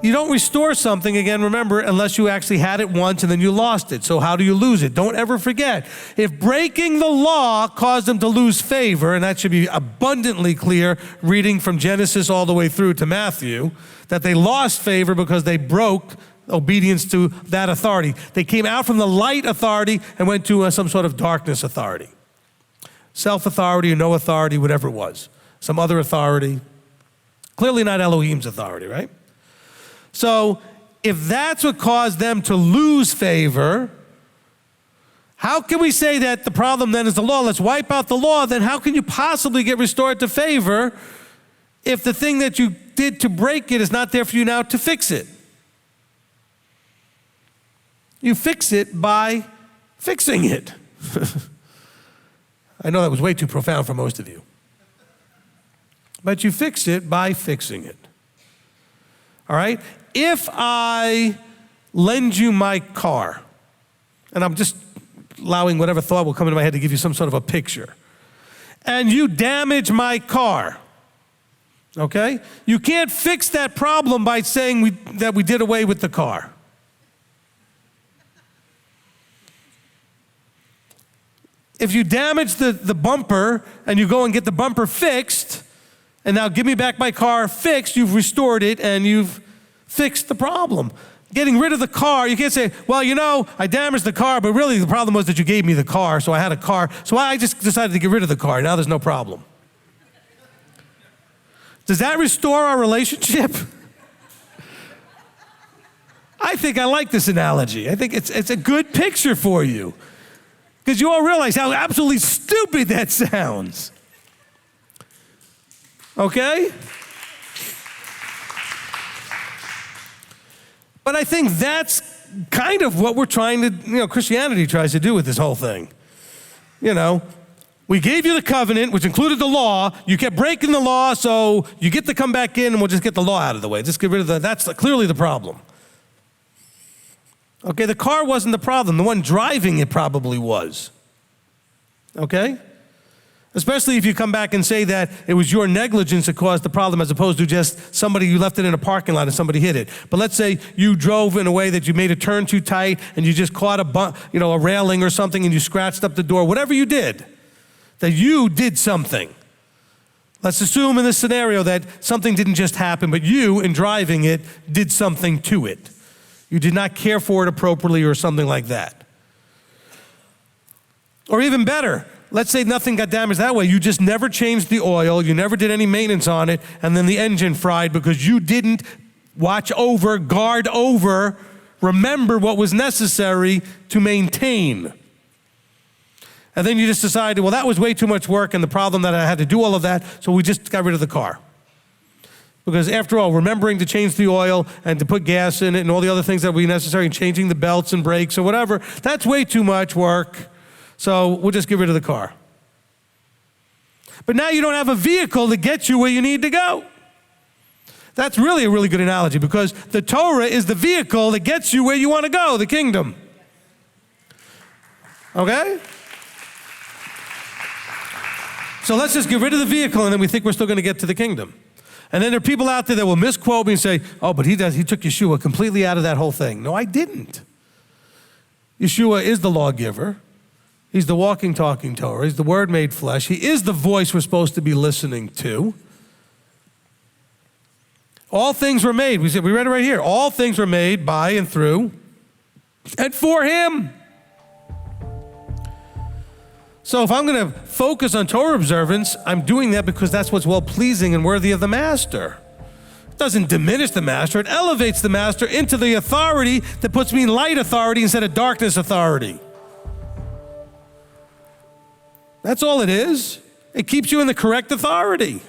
You don't restore something, again, remember, unless you actually had it once and then you lost it. So how do you lose it? Don't ever forget. If breaking the law caused them to lose favor, and that should be abundantly clear reading from Genesis all the way through to Matthew, that they lost favor because they broke obedience to that authority. They came out from the light authority and went to some sort of darkness authority. Self-authority or no authority, whatever it was. Some other authority. Clearly not Elohim's authority, right? So if that's what caused them to lose favor, how can we say that the problem then is the law? Let's wipe out the law. Then how can you possibly get restored to favor if the thing that you did to break it is not there for you now to fix it? You fix it by fixing it. I know that was way too profound for most of you. But you fix it by fixing it. All right? If I lend you my car, and I'm just allowing whatever thought will come into my head to give you some sort of a picture, and you damage my car, okay? You can't fix that problem by saying that we did away with the car. If you damage the bumper and you go and get the bumper fixed, and now give me back my car fixed, you've restored it and you've fixed the problem. Getting rid of the car, you can't say, well, you know, I damaged the car, but really the problem was that you gave me the car, so I had a car, so I just decided to get rid of the car. Now there's no problem. Does that restore our relationship? I think I like this analogy. I think it's a good picture for you. Because you all realize how absolutely stupid that sounds. Okay? But I think that's kind of what we're trying to, Christianity tries to do with this whole thing. We gave you the covenant, which included the law. You kept breaking the law, so you get to come back in and we'll just get the law out of the way. Just get rid of that's clearly the problem. Okay, the car wasn't the problem. The one driving it probably was. Okay? Especially if you come back and say that it was your negligence that caused the problem as opposed to just somebody, you left it in a parking lot and somebody hit it. But let's say you drove in a way that you made a turn too tight and you just caught a railing or something and you scratched up the door. Whatever you did, that you did something. Let's assume in this scenario that something didn't just happen, but you, in driving it, did something to it. You did not care for it appropriately or something like that. Or even better, let's say nothing got damaged that way. You just never changed the oil, you never did any maintenance on it, and then the engine fried because you didn't watch over, guard over, remember what was necessary to maintain. And then you just decided, well, that was way too much work and the problem that I had to do all of that, so we just got rid of the car. Because after all, remembering to change the oil and to put gas in it and all the other things that would be necessary, and changing the belts and brakes or whatever, that's way too much work. So we'll just get rid of the car. But now you don't have a vehicle to get you where you need to go. That's really a really good analogy because the Torah is the vehicle that gets you where you want to go, the kingdom. Okay? So let's just get rid of the vehicle and then we think we're still going to get to the kingdom. And then there are people out there that will misquote me and say, oh, but he took Yeshua completely out of that whole thing. No, I didn't. Yeshua is the lawgiver. He's the walking, talking Torah. He's the Word made flesh. He is the voice we're supposed to be listening to. All things were made. We read it right here. All things were made by and through and for Him. So if I'm going to focus on Torah observance, I'm doing that because that's what's well-pleasing and worthy of the Master. It doesn't diminish the Master. It elevates the Master into the authority that puts me in light authority instead of darkness authority. That's all it is. It keeps you in the correct authority.